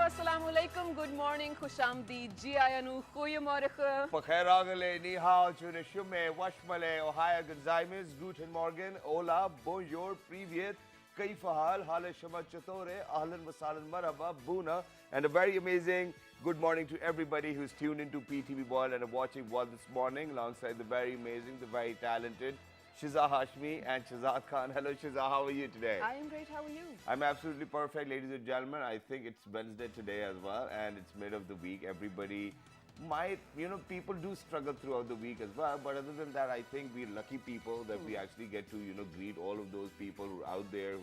assalamu alaikum, good morning, khushamdeed, ji ayanu, goeiemorgen. Pakhairagale, ni hao, chune shume, washmale, ohaya gazaimis, guten morgen, hola, bonjour, privyet, kaifa hal, hale shama chatore, ahlan wasalan marhaba, buna, and a very amazing good morning to everybody who's tuned into PTV World and are watching World this morning alongside the very amazing, the very talented Shiza Hashmi and Shazad Khan. Hello Shiza, how are you today? I am great, how are you? I'm absolutely perfect, ladies and gentlemen. I think it's Wednesday today as well, and it's mid of the week. Everybody might, people do struggle throughout the week as well. But other than that, I think we're lucky people that we actually get to, greet all of those people who are out there,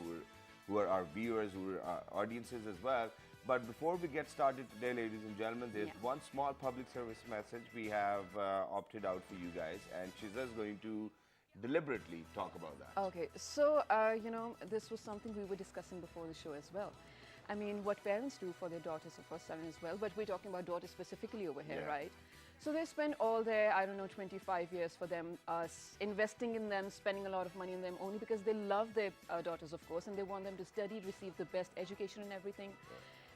who are our viewers, who are our audiences as well. But before we get started today, ladies and gentlemen, there's one small public service message we have opted out for you guys, and Shiza is going to deliberately talk about that. Okay, so, this was something we were discussing before the show as well. I mean, what parents do for their daughters or for son as well, but we're talking about daughters specifically over here, right? So they spend all their, 25 years for them, investing in them, spending a lot of money on them, only because they love their daughters, of course, and they want them to study, receive the best education and everything.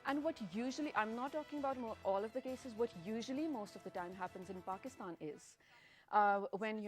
And what usually, I'm not talking about all of the cases, what usually most of the time happens in Pakistan is, when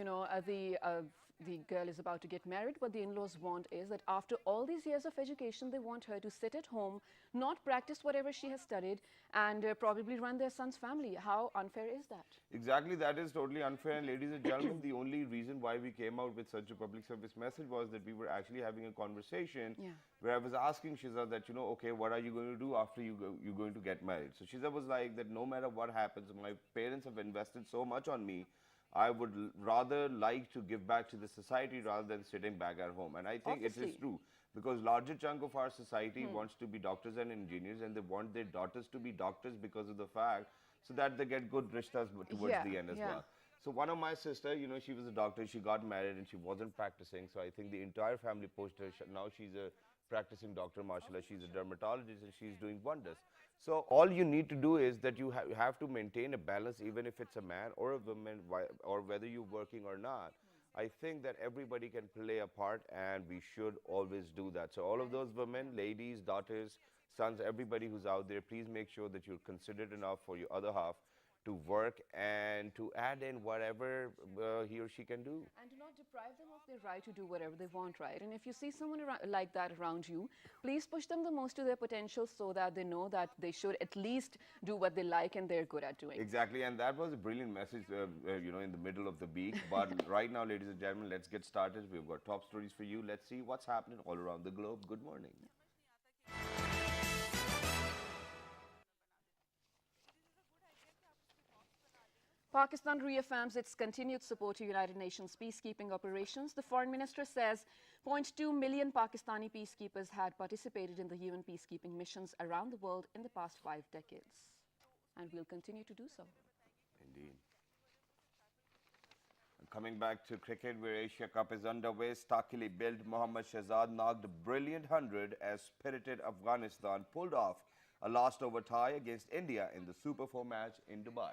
the girl is about to get married, what the in-laws want is that after all these years of education, they want her to sit at home, not practice whatever she has studied, and probably run their son's family. How unfair is that? Exactly, that is totally unfair. And ladies and gentlemen, the only reason why we came out with such a public service message was that we were actually having a conversation where I was asking Shiza that, okay, what are you going to do after you're going to get married? So Shiza was like that no matter what happens, my parents have invested so much on me, I would rather like to give back to the society rather than sitting back at home. And I think it is true, because larger chunk of our society wants to be doctors and engineers, and they want their daughters to be doctors because of the fact so that they get good rishtas towards the end as well. So one of my sister, she was a doctor, she got married and she wasn't practicing. So I think the entire family pushed her. Now she's a practicing doctor, mashallah. She's a dermatologist and she's doing wonders. So all you need to do is that you have to maintain a balance, even if it's a man or a woman, or whether you're working or not. I think that everybody can play a part, and we should always do that. So all of those women, ladies, daughters, sons, everybody who's out there, please make sure that you're considerate enough for your other half to work and to add in whatever he or she can do. And do not deprive them of their right to do whatever they want, right? And if you see someone like that around you, please push them the most to their potential so that they know that they should at least do what they like and they're good at doing. Exactly, and that was a brilliant message, in the middle of the week. But right now, ladies and gentlemen, let's get started. We've got top stories for you. Let's see what's happening all around the globe. Good morning. Pakistan reaffirms its continued support to United Nations peacekeeping operations. The foreign minister says 0.2 million Pakistani peacekeepers had participated in the UN peacekeeping missions around the world in the past 5 decades, and will continue to do so. Indeed. Coming back to cricket, where Asia Cup is underway, stockily built Mohammad Shahzad knocked a brilliant 100 as spirited Afghanistan pulled off a last over tie against India in the Super 4 match in Dubai.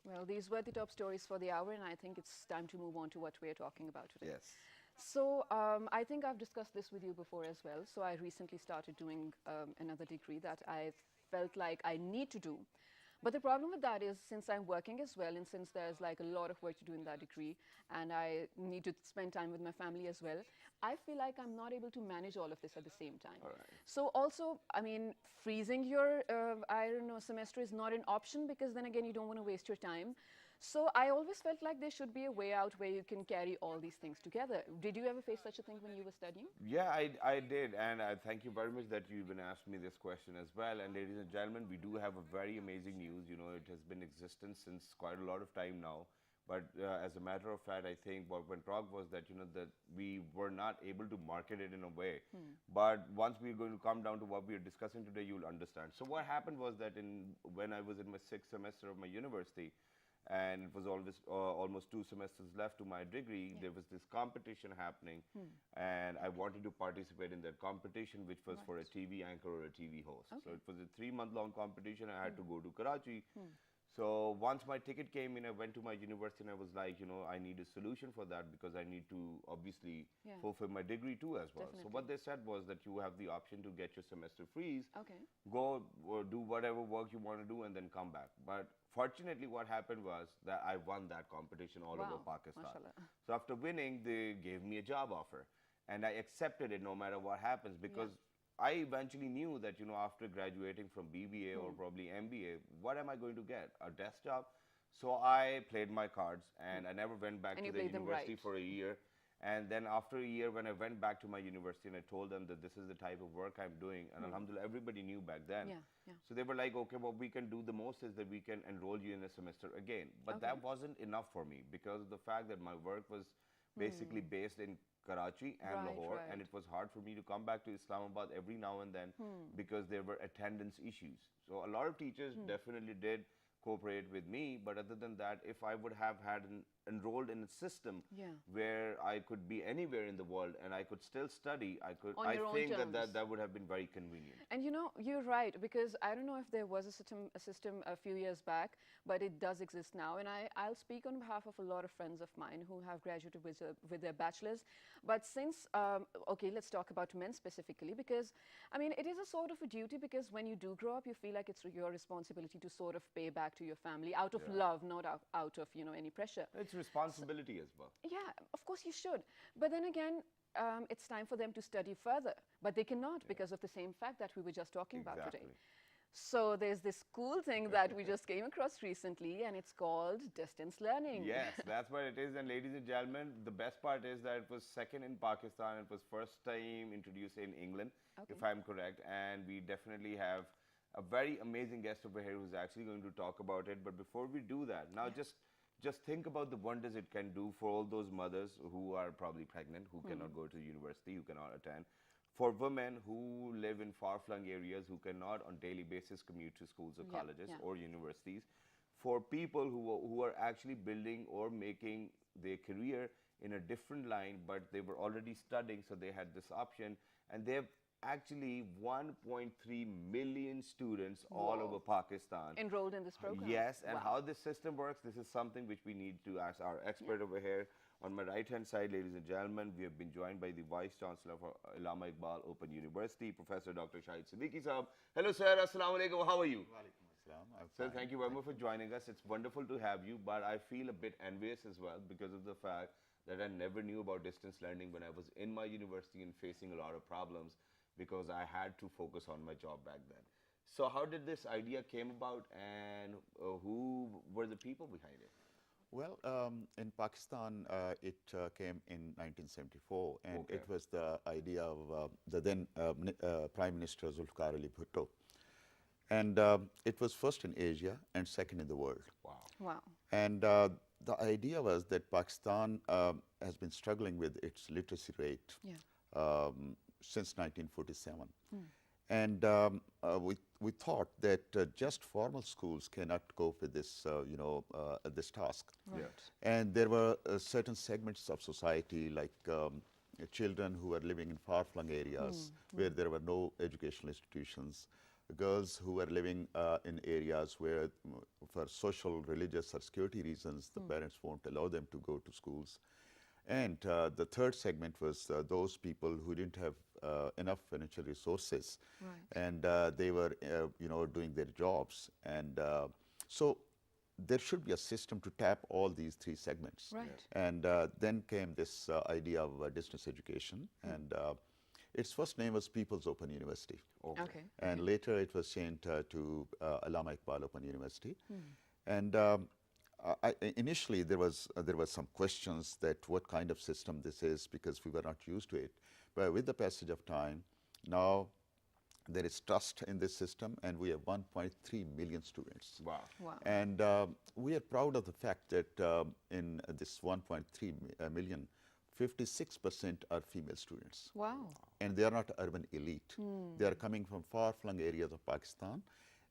Well, these were the top stories for the hour, and I think it's time to move on to what we're talking about today. Yes. So I think I've discussed this with you before as well. So I recently started doing another degree that I felt like I need to do. But the problem with that is, since I'm working as well, and since there's like a lot of work to do in that degree, and I need to spend time with my family as well, I feel like I'm not able to manage all of this at the same time. So also, I mean, freezing your, semester is not an option, because then again, you don't want to waste your time. So I always felt like there should be a way out where you can carry all these things together. Did you ever face such a thing when you were studying? Yeah, I did, and I thank you very much that you even asked me this question as well. And ladies and gentlemen, we do have a very amazing news. It has been in existence since quite a lot of time now. But as a matter of fact, I think what went wrong was that, that we were not able to market it in a way. But once we're going to come down to what we are discussing today, you'll understand. So what happened was that when I was in my 6th semester of my university, and it was almost 2 semesters left to my degree, there was this competition happening, and I wanted to participate in that competition, which was for a TV anchor or a TV host. So it was a 3-month-long competition. I had to go to Karachi. So once my ticket came in, I went to my university and I was like, you know, I need a solution for that because I need to obviously fulfill my degree too as well. So what they said was that you have the option to get your semester freeze, go or do whatever work you want to do and then come back. But fortunately what happened was that I won that competition all over Pakistan. Mashallah. So after winning, they gave me a job offer and I accepted it no matter what happens because I eventually knew that, you know, after graduating from BBA or probably MBA, what am I going to get? A desk job? So I played my cards and I never went back to the university for a year. And then after a year, when I went back to my university and I told them that this is the type of work I'm doing, and alhamdulillah, everybody knew back then. So they were like, okay, what we can do the most is that we can enroll you in a semester again. But that wasn't enough for me because of the fact that my work was basically based in Karachi and Lahore, and it was hard for me to come back to Islamabad every now and then because there were attendance issues. So a lot of teachers definitely did cooperate with me, but other than that, if I would have had enrolled in a system where I could be anywhere in the world and I could still study, I think that would have been very convenient. And you know, you're right, because I don't know if there was a system a few years back, but it does exist now. And I'll speak on behalf of a lot of friends of mine who have graduated with their bachelors. But since, okay, let's talk about men specifically, because, I mean, it is a sort of a duty because when you do grow up, you feel like it's your responsibility to sort of pay back to your family out of love, not out of, you know, any pressure. It's responsibility as well. Yeah, of course you should. But then again, it's time for them to study further. But they cannot because of the same fact that we were just talking about today. So there's this cool thing that we just came across recently, and it's called distance learning. Yes, that's what it is. And ladies and gentlemen, the best part is that it was second in Pakistan. It was first time introduced in England, if I'm correct. And we definitely have a very amazing guest over here who's actually going to talk about it. But before we do that, now just think about the wonders it can do for all those mothers who are probably pregnant, who cannot go to university, who cannot attend. For women who live in far-flung areas, who cannot on daily basis commute to schools or colleges or universities. For people who are actually building or making their career in a different line, but they were already studying, so they had this option. And they have actually 1.3 million students all over Pakistan enrolled in this program. Yes, and how this system works, this is something which we need to ask our expert over here. On my right-hand side, ladies and gentlemen, we have been joined by the Vice Chancellor of Allama Iqbal Open University, Professor Dr. Shahid Siddiqui Sahab. Hello, sir. Assalamu alaikum. How are you? Sir, thank you very much for joining us. It's wonderful to have you, but I feel a bit envious as well because of the fact that I never knew about distance learning when I was in my university and facing a lot of problems because I had to focus on my job back then. So how did this idea came about, and who were the people behind it? Well, in Pakistan, it came in 1974, and it was the idea of the then Prime Minister Zulfikar Ali Bhutto. And it was first in Asia and second in the world. Wow. And the idea was that Pakistan has been struggling with its literacy rate since 1947. And we thought that just formal schools cannot cope with this, this task. And there were certain segments of society, like children who were living in far-flung areas where there were no educational institutions, girls who were living in areas where, for social, religious, or security reasons, the parents won't allow them to go to schools. And the third segment was those people who didn't have enough financial resources, and they were, doing their jobs. And so there should be a system to tap all these three segments. And then came this idea of distance education, and its first name was People's Open University. And later it was changed to Allama Iqbal Open University. And initially there was some questions that what kind of system this is, because we were not used to it. But with the passage of time, now there is trust in this system, and we have 1.3 million students. And we are proud of the fact that in this 1.3 million, 56% are female students. And they are not urban elite. They are coming from far-flung areas of Pakistan.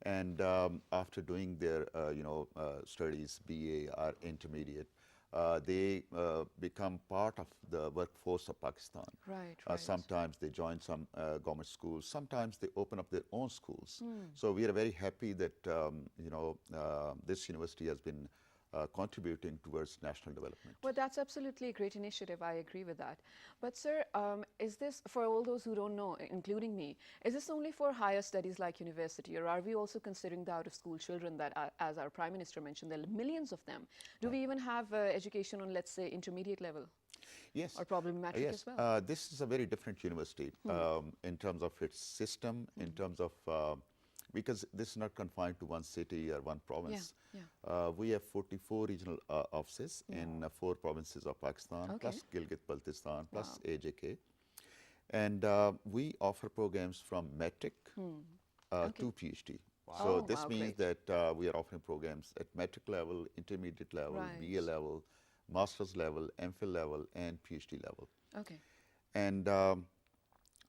And after doing their, studies, BA or intermediate, they become part of the workforce of Pakistan. Right. Sometimes they join some government schools. Sometimes they open up their own schools. So we are very happy that this university has been contributing towards national development. Well, that's absolutely a great initiative. I agree with that. But sir, is this, for all those who don't know, including me, is this only for higher studies like university, or are we also considering the out-of-school children that, as our Prime Minister mentioned, there are millions of them? Do we even have education on, let's say, intermediate level? Yes. Or probably matric yes. as well? This is a very different university in terms of its system, in terms of, because this is not confined to one city or one province. We have 44 regional offices in 4 provinces of Pakistan, plus Gilgit-Baltistan, plus AJK. And we offer programs from metric to PhD. So this means that we are offering programs at metric level, intermediate level, BA level, master's level, MPhil level, and PhD level. And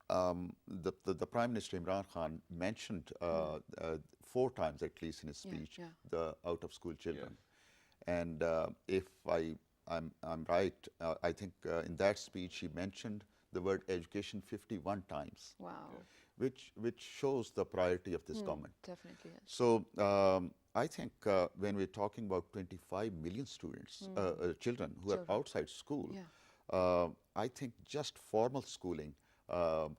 the Prime Minister Imran Khan mentioned 4 times at least in his speech the out-of-school children. And if I'm right, I think in that speech he mentioned the word education 51 times. Wow. Which shows the priority of this government. Definitely, yes. So I think when we're talking about 25 million students, children who are outside school, I think just formal schooling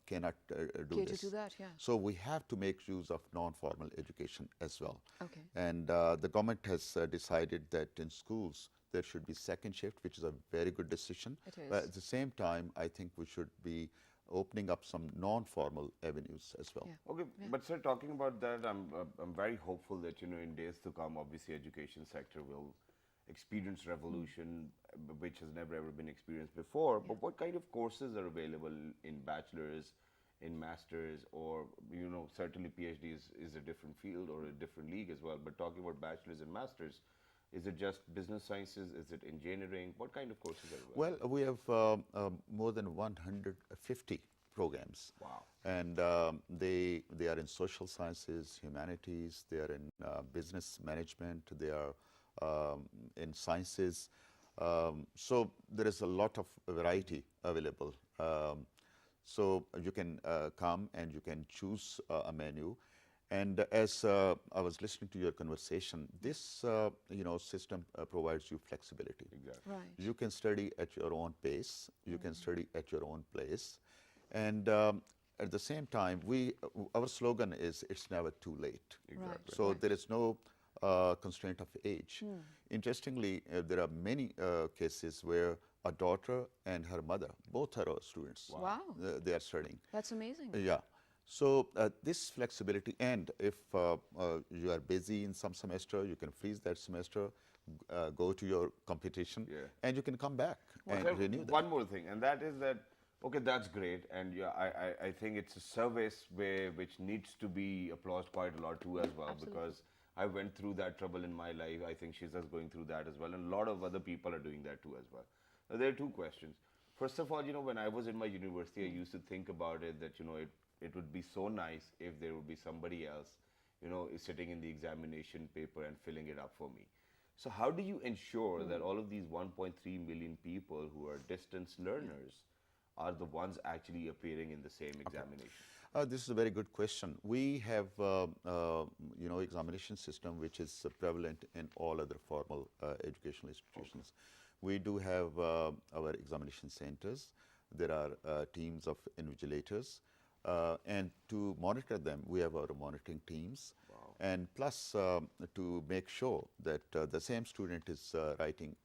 cannot do Cater this. to that, So we have to make use of non-formal education as well. Okay. And the government has decided that in schools there should be second shift, which is a very good decision. It is. But at the same time, I think we should be opening up some non-formal avenues as well. Okay, but sir, talking about that, I'm very hopeful that, you know, in days to come, obviously education sector will experience revolution, which has never ever been experienced before. But what kind of courses are available in bachelor's, in master's, or, you know, certainly PhD is a different field or a different league as well. But talking about bachelor's and master's, is it just business sciences? Is it engineering? What kind of courses are available? Well, we have more than 150 programs. Wow. And they are in social sciences, humanities, they are in business management, they are in sciences. So there is a lot of variety available. So you can come and you can choose a menu. And as I was listening to your conversation, this system provides you flexibility. Exactly. Right. You can study at your own pace. You can study at your own place. And at the same time, our slogan is, it's never too late. Exactly. So there is no constraint of age. Interestingly, there are many cases where a daughter and her mother, both are our students. Wow. They are studying. That's amazing. Yeah. So this flexibility, and if you are busy in some semester, you can freeze that semester, go to your competition, and you can come back and renew that. One more thing, and that is that, okay, that's great, and yeah, I think it's a service which needs to be applauded quite a lot too as well, because I went through that trouble in my life. I think she's just going through that as well, and a lot of other people are doing that too as well. Now, there are 2 questions. First of all, you know, when I was in my university, I used to think about it that, you know, it would be so nice if there would be somebody else, you know, sitting in the examination paper and filling it up for me. So how do you ensure that all of these 1.3 million people who are distance learners are the ones actually appearing in the same examination? This is a very good question. We have, examination system which is prevalent in all other formal educational institutions. We do have our examination centers. There are teams of invigilators. And to monitor them, we have our monitoring teams. And plus, to make sure that the same student is writing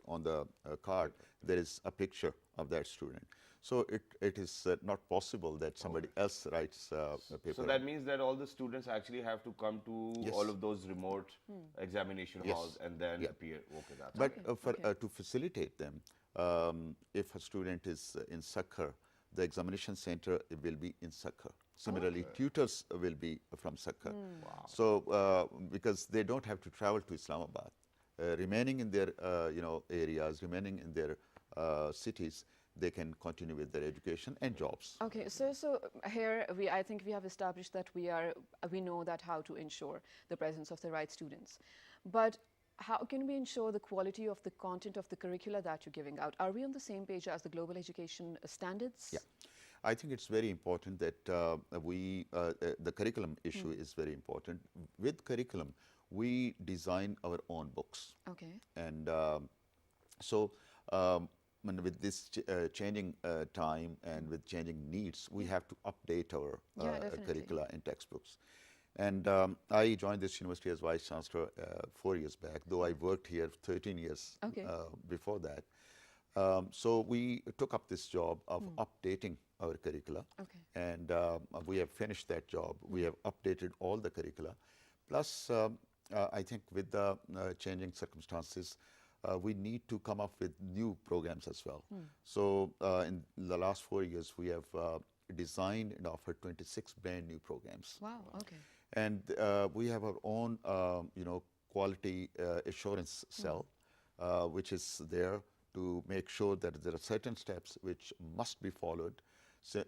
on the card, there is a picture of that student. So it is not possible that somebody else writes a paper. So that means that all the students actually have to come to all of those remote examination halls and then appear. Okay, that's But to facilitate them, if a student is in Sakhar, the examination center will be in Sakhar. Similarly, tutors will be from Sakhar. Wow. So because they don't have to travel to Islamabad, remaining in their areas, remaining in their cities, they can continue with their education and jobs. Okay, so here I think we have established that we know that how to ensure the presence of the right students. But how can we ensure the quality of the content of the curricula that you're giving out? Are we on the same page as the global education standards? Yeah. I think it's very important that the curriculum issue is very important. With curriculum, we design our own books. Okay. And with this changing time and with changing needs, we have to update our curricula and textbooks. And I joined this university as Vice Chancellor 4 years back, though I worked here 13 years before that. So we took up this job of updating our curricula, and we have finished that job. We have updated all the curricula. Plus, I think with the changing circumstances, we need to come up with new programs as well. So in the last 4 years, we have designed and offered 26 brand new programs. Wow, okay. And we have our own, quality assurance cell, which is there to make sure that there are certain steps which must be followed. So,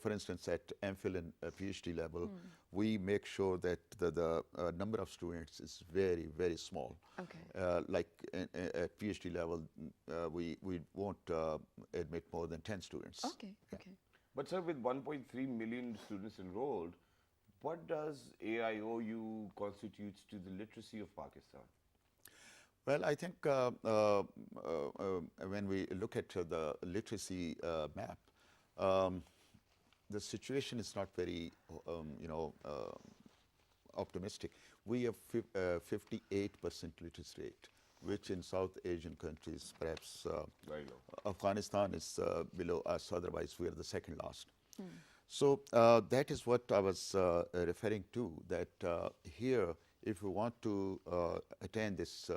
for instance, at MPhil and PhD level, we make sure that the number of students is very, very small. Okay. Like at PhD level, we won't admit more than 10 students. Okay, okay. But sir, with 1.3 million students enrolled, what does AIOU constitutes to the literacy of Pakistan? Well, I think when we look at the literacy map, the situation is not very, optimistic. We have 58% literacy rate, which in South Asian countries, perhaps very low. Afghanistan is below us, otherwise we are the second last. So that is what I was referring to, that here, if we want to attain this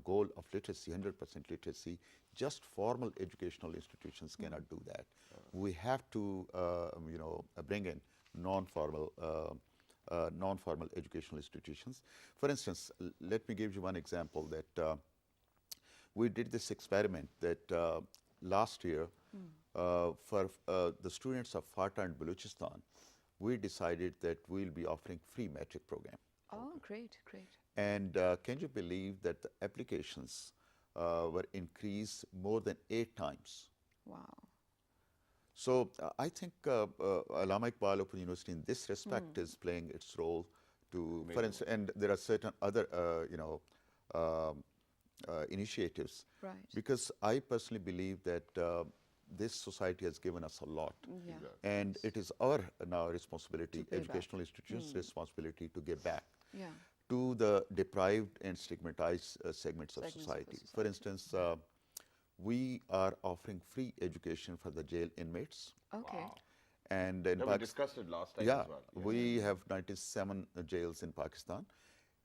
goal of literacy, 100% literacy, just formal educational institutions cannot do that. We have to bring in non-formal educational institutions. For instance, let me give you one example that we did this experiment that last year for the students of FATA and Balochistan, we decided that we'll be offering free metric program. Oh, great, great. And can you believe that the applications were increased more than 8 times? Wow. So I think Allama Iqbal Open University in this respect is playing its role to, for instance, and there are certain other, initiatives. Right. Because I personally believe that this society has given us a lot. Yeah. And it is our now responsibility, pay back. educational institutions' responsibility to give back Yeah. to the deprived and stigmatized segments of society. For instance, we are offering free education for the jail inmates. Okay. Wow. And in We discussed it last time yeah, as well. we have 97 jails in Pakistan.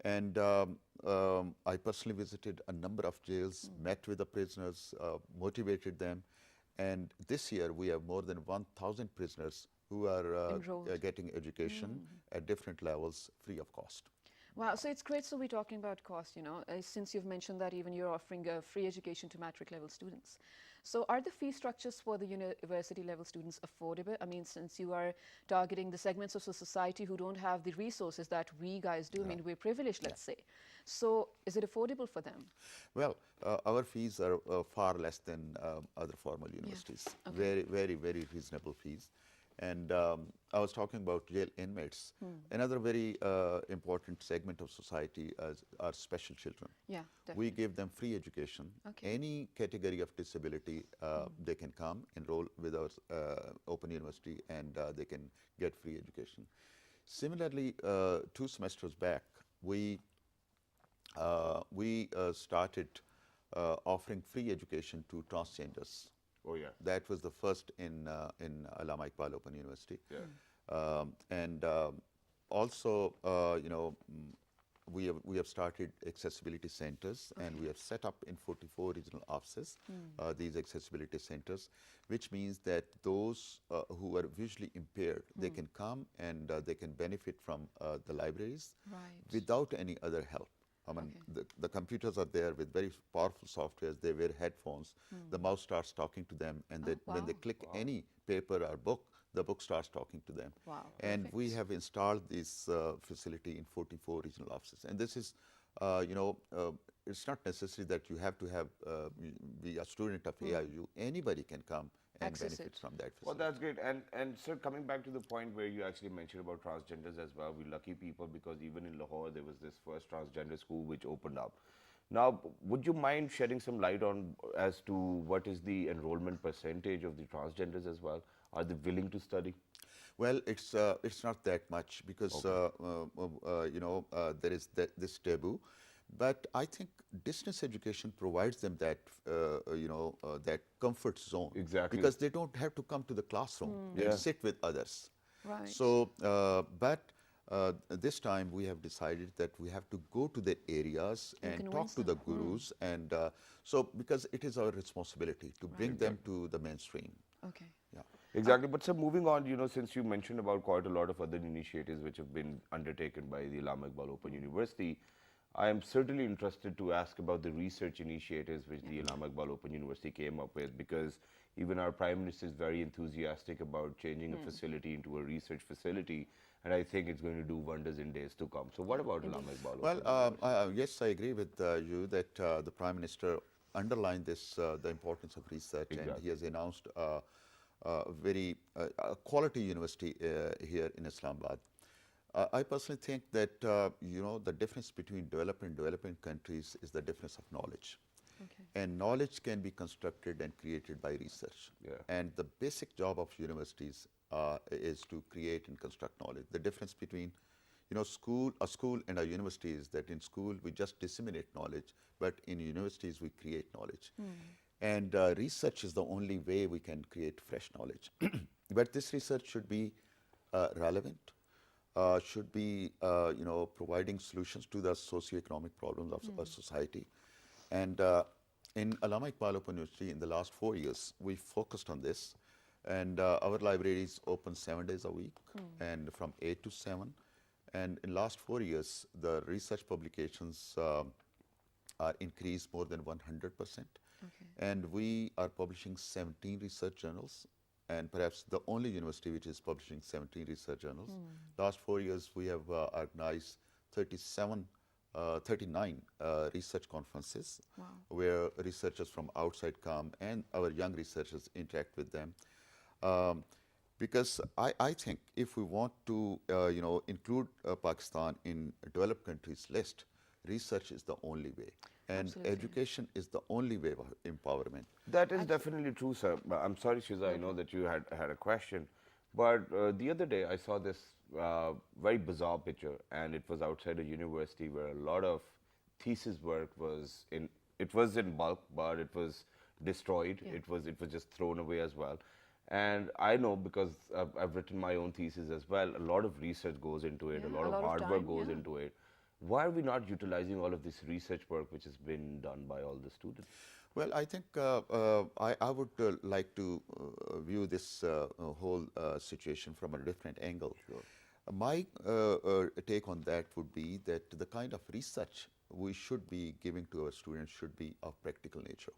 And I personally visited a number of jails, met with the prisoners, motivated them. And this year we have more than 1,000 prisoners who are getting education at different levels free of cost. Wow, so it's great. So we're talking about cost, since you've mentioned that even you're offering a free education to matric level students. So are the fee structures for the university level students affordable? I mean, since you are targeting the segments of society who don't have the resources that we guys do, I mean, we're privileged, let's say. So is it affordable for them? Well, our fees are far less than other formal universities. Okay. Very, very, very reasonable fees. And I was talking about jail inmates. Another very important segment of society are special children. Yeah, definitely. We give them free education. Okay. Any category of disability, they can come, enroll with our Open University, and they can get free education. Similarly, 2 semesters back, we started offering free education to transgenders. Oh yeah. That was the first in Allama Iqbal Open University. Yeah. And also, we have started accessibility centers, and we have set up in 44 regional offices these accessibility centers, which means that those who are visually impaired, they can come and they can benefit from the libraries without any other help. I mean, the computers are there with very powerful softwares. They wear headphones. The mouse starts talking to them, and when they click any paper or book, the book starts talking to them. Wow. And we have installed this facility in 44 regional offices. And this is you know, it's not necessary that you have to have be a student of AIU. Anybody can come and Access benefit it. from that Well, facility. that's great. And sir, coming back to the point where you actually mentioned about transgenders as well, we're lucky people because even in Lahore there was this first transgender school which opened up. Now, would you mind shedding some light on as to what is the enrollment percentage of the transgenders as well? Are they willing to study? Well, it's not that much because Okay. you know, there is this taboo, but I think distance education provides them that you know, that comfort zone, Exactly. because they don't have to come to the classroom and Yeah. sit with others. Right. So, but this time we have decided that we have to go to the areas And and convince talk to the them. gurus, and so because it is our responsibility to bring them to the mainstream. Okay. Yeah. Exactly. But sir, moving on, you know, since you mentioned about quite a lot of other initiatives which have been undertaken by the Allama Iqbal Open University, I am certainly interested to ask about the research initiatives which the Allama Iqbal Open University came up with, because even our Prime Minister is very enthusiastic about changing a facility into a research facility, and I think it's going to do wonders in days to come. So what about Indeed. Allama Iqbal Well, Open University? yes, I agree with you that the Prime Minister underlined this, the importance of research, and he Exactly. has announced a very quality university here in Islamabad. I personally think that you know, the difference between developed and developing countries is the difference of knowledge. Okay. And knowledge can be constructed and created by research. Yeah. And the basic job of universities is to create and construct knowledge. The difference between, you know, a school and a university is that in school we just disseminate knowledge, but in universities we create knowledge. And research is the only way we can create fresh knowledge. But this research should be relevant, should be, you know, providing solutions to the socioeconomic problems of a society. And in Allama Iqbal Open University, in the last 4 years, we focused on this. And our libraries open 7 days a week, and from 8 to 7. And in last 4 years, the research publications are increased more than 100%. Okay. And we are publishing 17 research journals, and perhaps the only university which is publishing 17 research journals. Last 4 years, we have organized 39 research conferences, Wow. where researchers from outside come and our young researchers interact with them. Um, because I think if we want to, you know, include Pakistan in developed countries list, research is the only way, and Absolutely. education is the only way of empowerment. That is definitely true, sir. I'm sorry, Shiza, I know that you had a question, but the other day I saw this very bizarre picture, and it was outside a university where a lot of thesis work was in. It was in bulk, but it was destroyed. Yeah. It was just thrown away as well. And I know because I've written my own thesis as well. A lot of research goes into it. Yeah, A lot a of lot of hard work time, goes yeah. into it. Why are we not utilizing all of this research work which has been done by all the students? Well, I think I would like to view this whole situation from a different angle. Sure. My take on that would be that the kind of research we should be giving to our students should be of practical nature.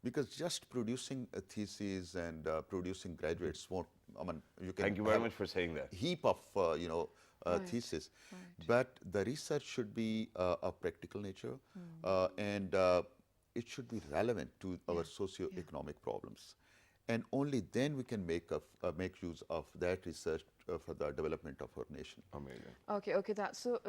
Because just producing a thesis and producing graduates won't, I mean, you can Thank you very have much for saying that. heap of, you know, Right, thesis, right. but the research should be of practical nature, and it should be relevant to our socio-economic problems. And only then we can make use of that research for the development of our nation. Amazing. Okay, okay, that's so,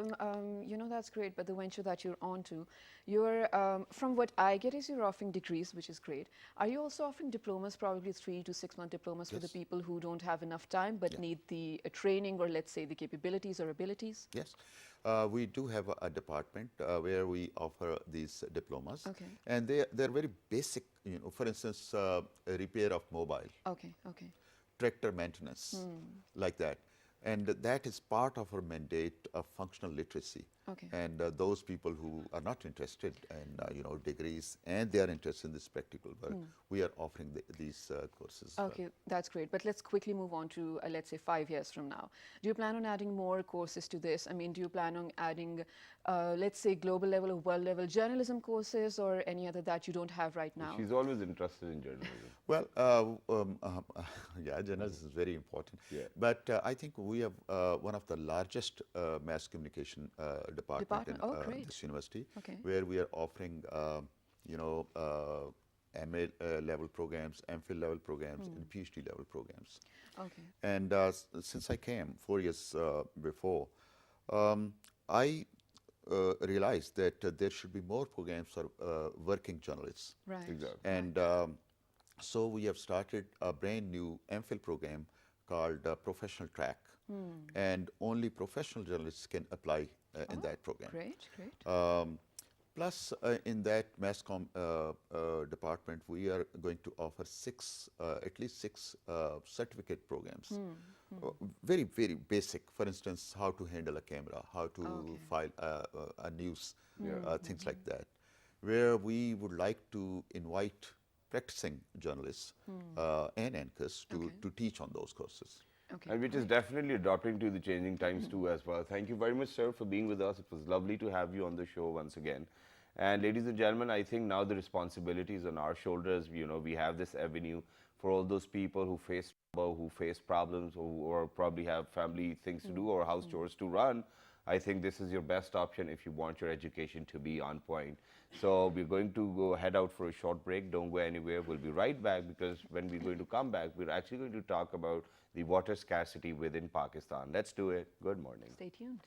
you know, that's great, but the venture that you're on to, you're, from what I get is you're offering degrees, which is great. Are you also offering diplomas, probably 3 to 6 month diplomas for the Yes. people who don't have enough time but need the training, or let's say the capabilities or abilities? Yes, we do have a department where we offer these diplomas, Okay. and they're very basic. You know, for instance, repair of mobile, Okay, okay. tractor maintenance, like that. And that is part of our mandate of functional literacy. Okay. And those people who are not interested in, you know, degrees, and they are interested in this practical work, we are offering these courses. Okay, that's great. But let's quickly move on to, let's say, 5 years from now. Do you plan on adding more courses to this? I mean, do you plan on adding, let's say, global level or world level journalism courses, or any other that you don't have right now? She's always interested in journalism. Well, yeah, journalism is very important. Yeah. But I think we have one of the largest mass communication department in Oh, great. this university, Okay. where we are offering, MA level programs, MPhil level programs, and PhD level programs. Okay. And since I came 4 years before, I realized that there should be more programs for working journalists. Right. Exactly. And so we have started a brand new MPhil program called Professional Track. And only professional journalists can apply in that program. Great, great. Plus, in that mass comm department, we are going to offer at least six certificate programs. Very, very basic. For instance, how to handle a camera, how to file a news, things like that, where we would like to invite practicing journalists and anchors to teach on those courses. Okay. And which is definitely adapting to the changing times too as well. Thank you very much, sir, for being with us. It was lovely to have you on the show once again. And ladies and gentlemen, I think now the responsibility is on our shoulders. We have this avenue for all those people who face trouble, who face problems, or probably have family things to do or house chores to run. I think this is your best option if you want your education to be on point. So we're going to head out for a short break. Don't go anywhere. We'll be right back, because when we're going to come back, we're actually going to talk about the water scarcity within Pakistan. Let's do it. Good morning. Stay tuned.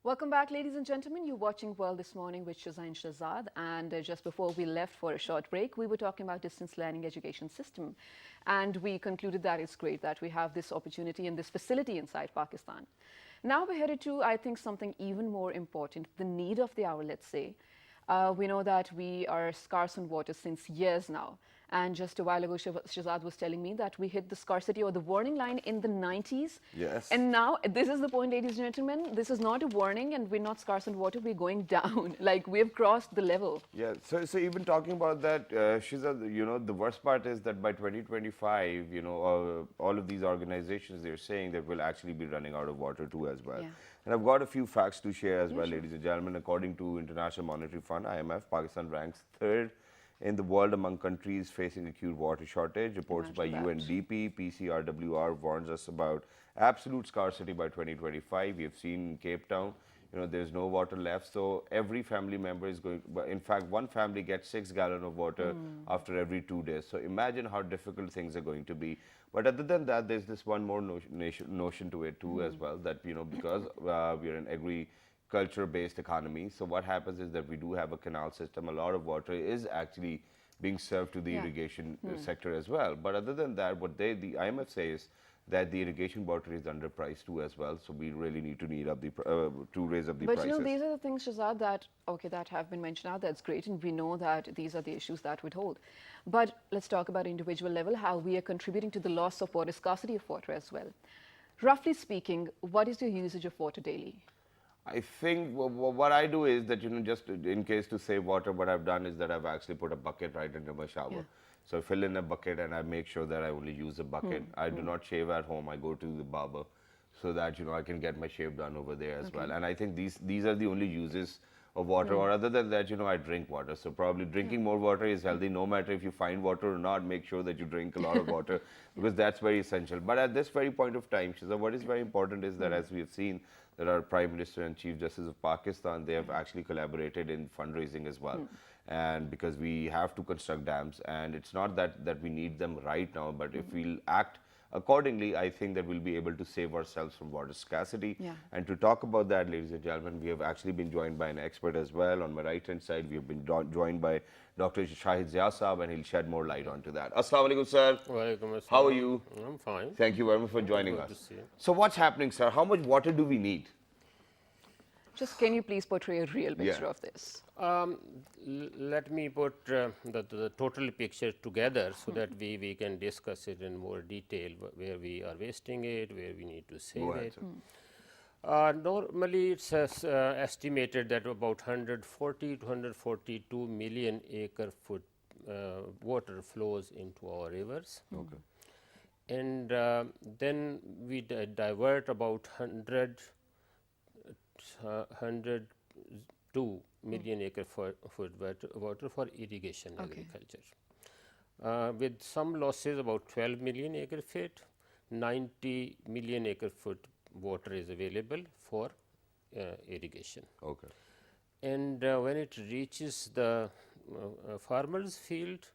Welcome back, ladies and gentlemen. You're watching World This Morning with Shazain Shahzad. And just before we left for a short break, we were talking about distance learning education system. And we concluded that it's great that we have this opportunity and this facility inside Pakistan. Now we're headed to, I think, something even more important, the need of the hour, let's say. We know that we are scarce on water since years now. And just a while ago, Shahzad was telling me that we hit the scarcity or the warning line in the 90s. Yes. And now, this is the point, ladies and gentlemen. This is not a warning, and we're not scarce on water. We're going down. Like, we've crossed the level. Yeah. So even talking about that, Shahzad, the worst part is that by 2025, all of these organizations, they're saying that we'll actually be running out of water too as well. Yeah. And I've got a few facts to share as well, ladies and gentlemen. According to International Monetary Fund, IMF, Pakistan ranks third in the world among countries facing acute water shortage. Reports by UNDP, PCRWR warns us about absolute scarcity by 2025. We have seen in Cape Town, there's no water left. So every family member is going, in fact, one family gets 6 gallons of water after every 2 days. So imagine how difficult things are going to be. But other than that, there's this one more notion to it too as well, that, because we are an agri culture-based economy. So what happens is that we do have a canal system. A lot of water is actually being served to the irrigation sector as well. But other than that, what the IMF says that the irrigation water is underpriced too as well. So we really need to to raise up the prices. But you know, these are the things, Shahzad, that okay, that have been mentioned out. That's great, and we know that these are the issues that would hold. But let's talk about individual level, how we are contributing to the loss of water, scarcity of water as well. Roughly speaking, what is your usage of water daily? I think what I do is that, just in case to save water, what I've done is that I've actually put a bucket right into my shower. Yeah. So I fill in a bucket and I make sure that I only use a bucket. I do not shave at home. I go to the barber so that, I can get my shave done over there as well. And I think these are the only uses of water, or other than that, I drink water. So probably drinking more water is healthy. No matter if you find water or not, make sure that you drink a lot of water because that's very essential. But at this very point of time, Shiza, what is very important is that as we have seen, that our Prime Minister and Chief Justice of Pakistan, they have actually collaborated in fundraising as well. And because we have to construct dams, and it's not that we need them right now, but if we'll act accordingly, I think that we'll be able to save ourselves from water scarcity. Yeah. And to talk about that, ladies and gentlemen, we have actually been joined by an expert as well. On my right-hand side, we have been joined by Dr. Shahid Zia Saab, and he'll shed more light onto that. Assalamu alaikum, sir. Walaikum assalam. How are you? I'm fine. Thank you very much for joining Good us. to see you. So what's happening, sir? How much water do we need? Just can you please portray a real picture of this? Let me put the total picture together so that we can discuss it in more detail, where we are wasting it, where we need to save it. Normally, it's estimated that about 140 to 142 million acre foot water flows into our rivers. Okay. And then we divert about 102 million acre foot water for irrigation agriculture. With some losses, about 12 million acre feet, 90 million acre foot water is available for irrigation. Okay. And when it reaches the farmer's field,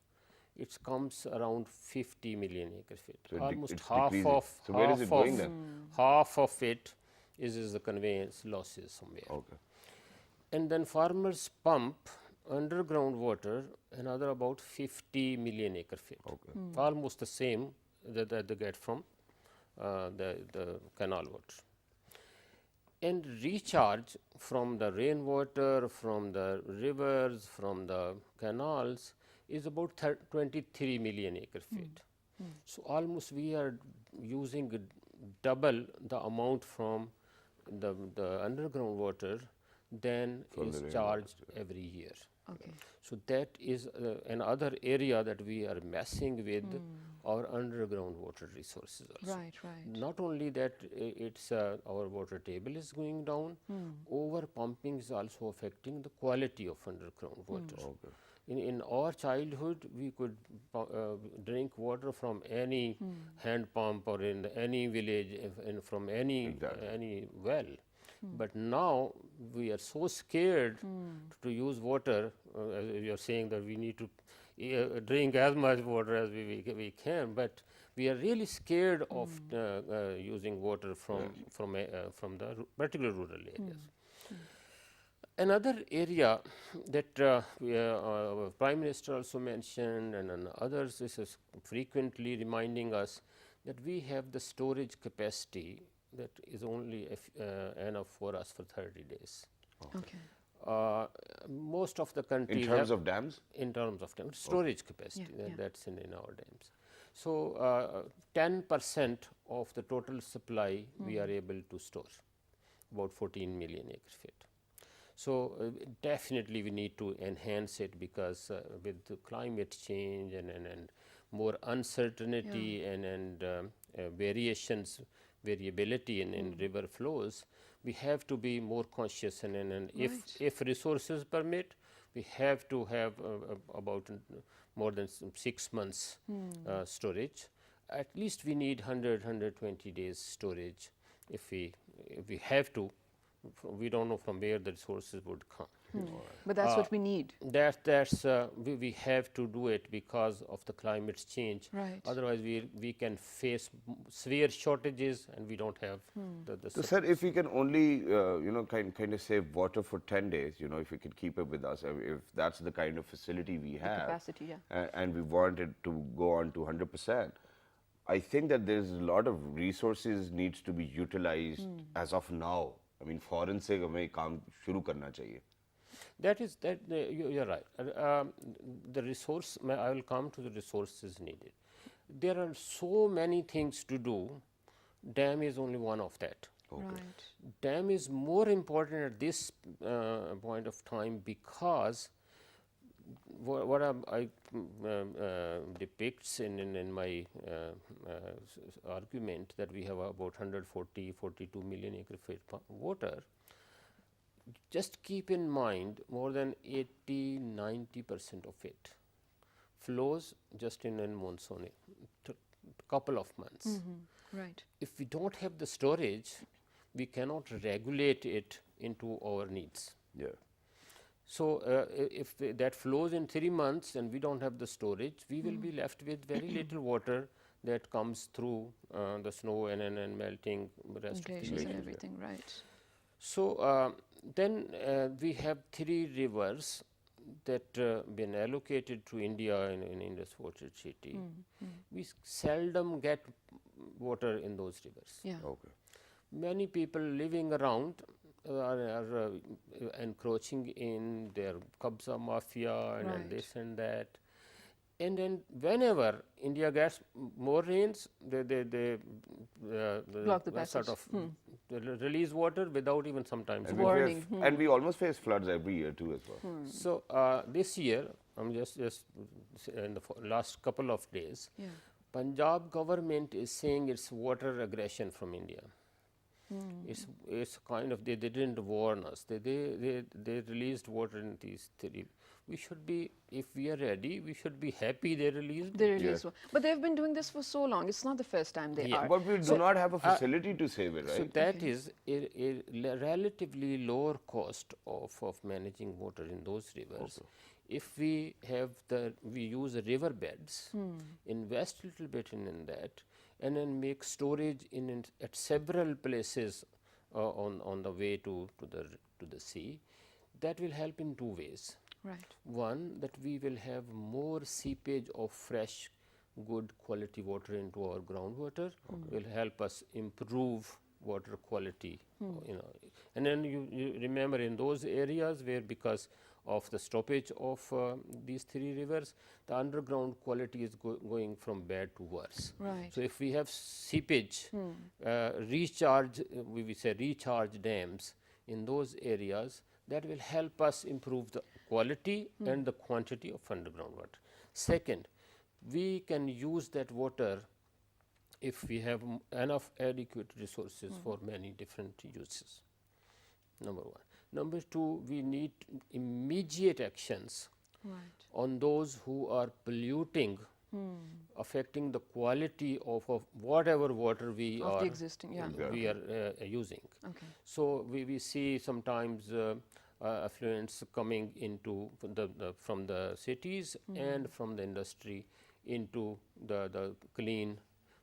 it comes around 50 million acre feet. So almost half of so where is it going then? Half of it is the conveyance losses somewhere. Okay. And then farmers pump underground water another about 50 million acre feet. Okay. Almost the same that they get from the canal water. And recharge from the rainwater, from the rivers, from the canals is about 23 million acre feet. So almost we are using double the amount from the underground water than is charged every year. Okay. So that is another area that we are messing with our underground water resources also. Right, right. Not only that, it's our water table is going down, over pumping is also affecting the quality of underground water. Okay. In our childhood, we could drink water from any hand pump or in any village and from any well. But now we are so scared to use water. You are saying that we need to drink as much water as we can, but we are really scared of using water from the particular rural areas. Another area that Prime Minister also mentioned and others is frequently reminding us that we have the storage capacity that is only enough for us for 30 days. Okay. Most of the countries in terms of dams? In terms of dams, storage capacity, that's in our dams. So 10% of the total supply we are able to store, about 14 million acre feet. So definitely we need to enhance it because with the climate change and more uncertainty and variability in river flows, we have to be more conscious and if resources permit, we have to have about more than 6 months storage. At least we need 120 days storage if we have to. We don't know from where the resources would come. But that's what we need. We have to do it because of the climate change. Right. Otherwise, we can face severe shortages, and we don't have the So, sir, if we can only, kind of save water for 10 days, if we can keep it with us, if that's the kind of facility we have, capacity, and we want it to go on to 100%, I think that there's a lot of resources needs to be utilized as of now. I mean, foreign से हमें काम शुरू करना चाहिए. You're right. The resource, I will come to the resources needed. There are so many things to do. Dam is only one of that. Right. Dam is more important at this point of time because what I depicts in my argument that we have about 42 million acre feet water. Just keep in mind more than 80–90% of it flows just in monsoon, couple of months. Right. If we don't have the storage, we cannot regulate it into our needs. Yeah. So, if that flows in 3 months and we don't have the storage, we will be left with very little water that comes through the snow and melting rest of the Glaciers and year. everything, right. So, then we have 3 rivers that been allocated to India in Indus Water Treaty. We seldom get water in those rivers. Yeah. Okay. Many people living around are encroaching in their Kabza mafia and Right. this and that. And then whenever India gets more rains, they Block the sort passage. of release water without even sometimes And Warning. and we almost face floods every year too as well. So, this year, just in the last couple of days, Yeah. Punjab government is saying it's water aggression from India. It's kind of they didn't warn us. They released water in these 3. We should be, if we are ready, we should be happy they released. They release one. But they've been doing this for so long. It's not the first time they are. But we do not have a facility to save it, right? So that is a relatively lower cost of managing water in those rivers. If we have we use the river beds, invest a little bit in that, and then make storage at several places on the way to the sea, that will help in 2 ways. Right. One, that we will have more seepage of fresh, good quality water into our groundwater, will help us improve water quality. And then you remember in those areas where because of the stoppage of these 3 rivers, the underground quality is going from bad to worse. Right. So, if we have seepage, recharge, we say recharge dams in those areas, that will help us improve the quality and the quantity of underground water. Second, we can use that water if we have enough adequate resources for many different uses, number 1. Number 2, we need immediate actions on those who are polluting, affecting the quality of whatever water we are existing, we are using. Okay. So, we see sometimes affluents coming into from the cities and from the industry into the clean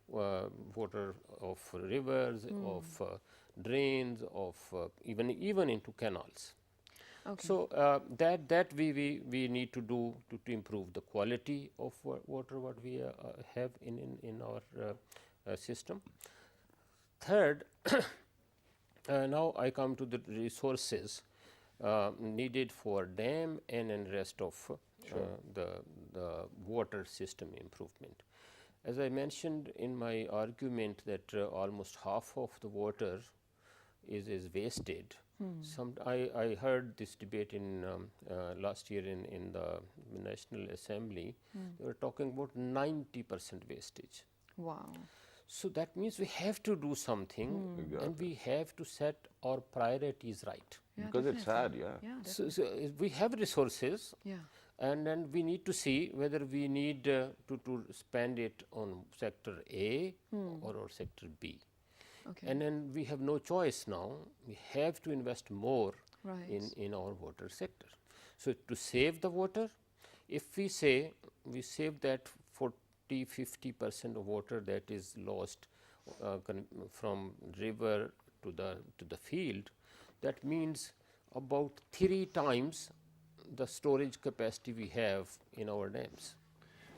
water of rivers, of drains, of even into canals. Okay. So, that we need to do to improve the quality of water what we have in our system. Third, now I come to the resources needed for dam and rest of the water system improvement. As I mentioned in my argument that almost half of the water is wasted. I heard this debate in last year in the National Assembly. They were talking about 90% wastage. Wow. So that means we have to do something, and we have to set our priorities right. Yeah, Because it's sad, definitely. yeah. Yeah, So we have resources, yeah. and then we need to see whether we need to spend it on sector A or sector B. Okay. And then we have no choice now. We have to invest more in our water sector. So, to save the water, if we say we save that 40–50% of water that is lost from river to the field, that means about 3 times the storage capacity we have in our dams.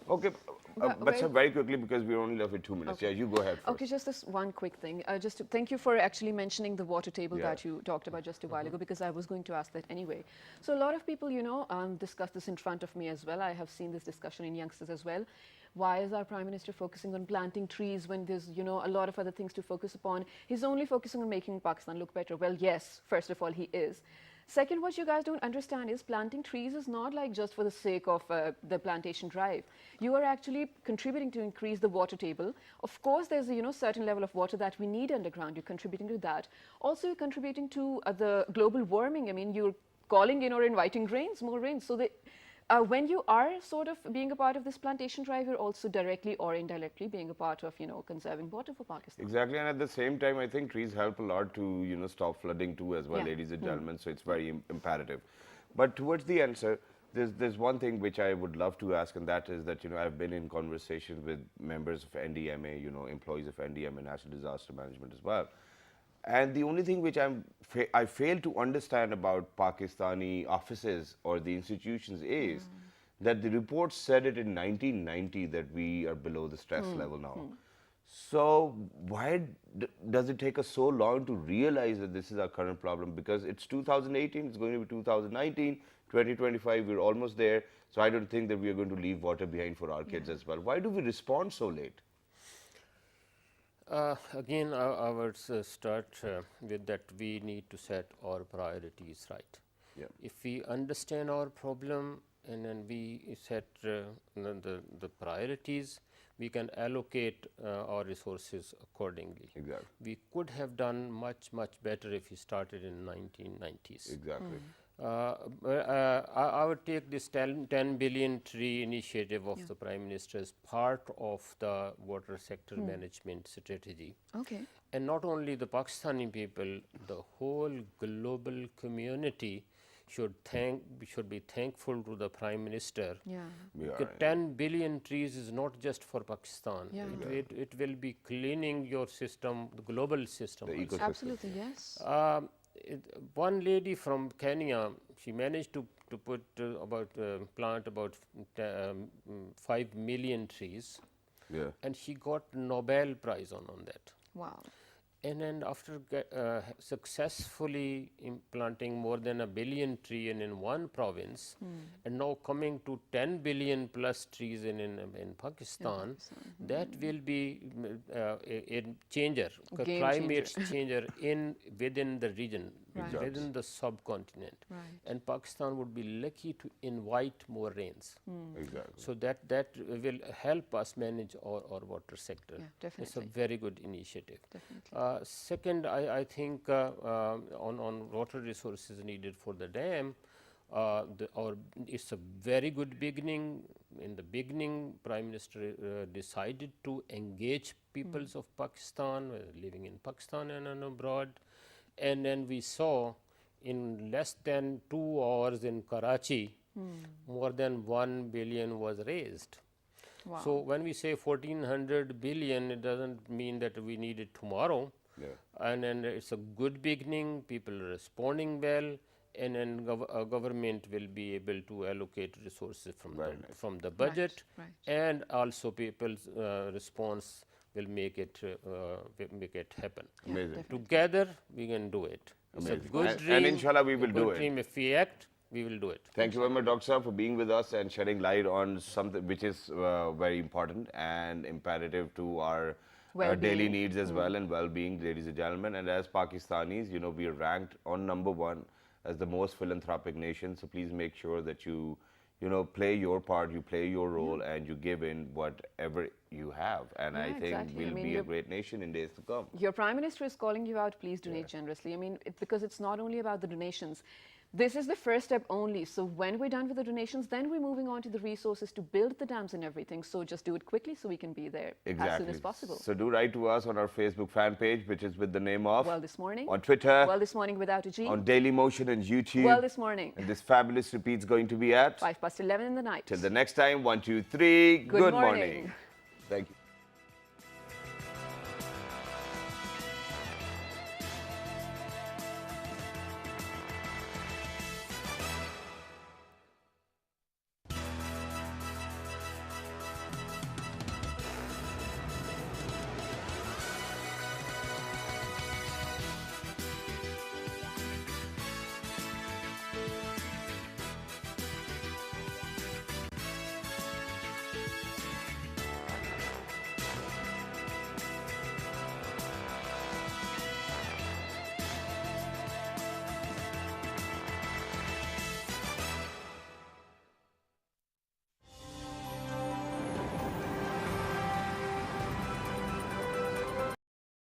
Okay, but sir, very quickly, because we're only left with 2 minutes. Okay. Yeah, you go ahead first. Okay, just this one quick thing. Thank you for actually mentioning the water table that you talked about just a while ago, because I was going to ask that anyway. So a lot of people, discuss this in front of me as well. I have seen this discussion in youngsters as well. Why is our Prime Minister focusing on planting trees when there's, a lot of other things to focus upon? He's only focusing on making Pakistan look better. Well, yes, first of all, he is. Second, what you guys don't understand is planting trees is not like just for the sake of the plantation drive. You are actually contributing to increase the water table. Of course, there's a certain level of water that we need underground. You're contributing to that. Also, you're contributing to the global warming. I mean, you're calling in or inviting rains, more rains. So when you are sort of being a part of this plantation drive, you're also directly or indirectly being a part of, conserving water for Pakistan. Exactly, and at the same time, I think trees help a lot to, stop flooding too as well, ladies and gentlemen, so it's very imperative. But towards the end, sir, there's one thing which I would love to ask, and that is that, I've been in conversation with members of NDMA, employees of NDMA, National Disaster Management as well. And the only thing which I fail to understand about Pakistani offices or the institutions is that the report said it in 1990 that we are below the stress level now. So why does it take us so long to realize that this is our current problem? Because it's 2018, it's going to be 2019, 2025, we're almost there. So I don't think that we are going to leave water behind for our kids as well. Why do we respond so late? Again, I would start with that we need to set our priorities right. Yeah. If we understand our problem and then we set the priorities, we can allocate our resources accordingly. Exactly. We could have done much better if we started in 1990s. Exactly. I would take this 10 billion tree initiative of the Prime Minister as part of the water sector management strategy. Okay. And not only the Pakistani people, the whole global community should be thankful to the Prime Minister. Yeah. Because 10 billion trees is not just for Pakistan. Yeah. It will be cleaning your system, the global system. The ecosystem. Absolutely, yes. One lady from Kenya, she managed to plant about 5 million trees. Yeah. And she got Nobel Prize on that. Wow. And then after successfully planting more than 1 billion trees in one province, and now coming to 10 billion plus trees in Pakistan, that will be a changer, a climate changer within the region, within the subcontinent. Right. And Pakistan would be lucky to invite more rains. Exactly. So that will help us manage our water sector. Yeah, definitely. It's a very good initiative. Definitely. Second, I think on water resources needed for the dam, it's a very good beginning. In the beginning, Prime Minister decided to engage peoples of Pakistan, living in Pakistan and abroad. And then we saw in less than 2 hours in Karachi, more than 1 billion was raised. Wow. So when we say 1400 billion, it doesn't mean that we need it tomorrow. Yeah. And then it's a good beginning, people are responding well, and then government will be able to allocate resources from the budget, Right. and also people's response will make it happen. Yeah, Amazing. definitely. Together we can do it. It's a Amazing. good dream. And inshallah we will a do good it. dream. If we act, we will do it. Thank you very much, Dr. Saab, for being with us and shedding light on something which is very important and imperative to our daily needs as well, and well-being, ladies and gentlemen. And as Pakistanis, we are ranked on #1 as the most philanthropic nation. So please make sure that you play your part, you play your role, and you give in whatever you have. And Yeah, I think exactly. we'll be a great nation in days to come. Your Prime Minister is calling you out, please donate generously. I mean, because it's not only about the donations. This is the first step only. So when we're done with the donations, then we're moving on to the resources to build the dams and everything. So just do it quickly so we can be there as soon as possible. So do write to us on our Facebook fan page, which is with the name of Well This Morning. On Twitter. Well This Morning without a G. On Daily Motion and YouTube. Well This Morning. And this fabulous repeat's going to be at 11:05 in the night. Till the next time, 1, 2, 3. Good morning. Thank you.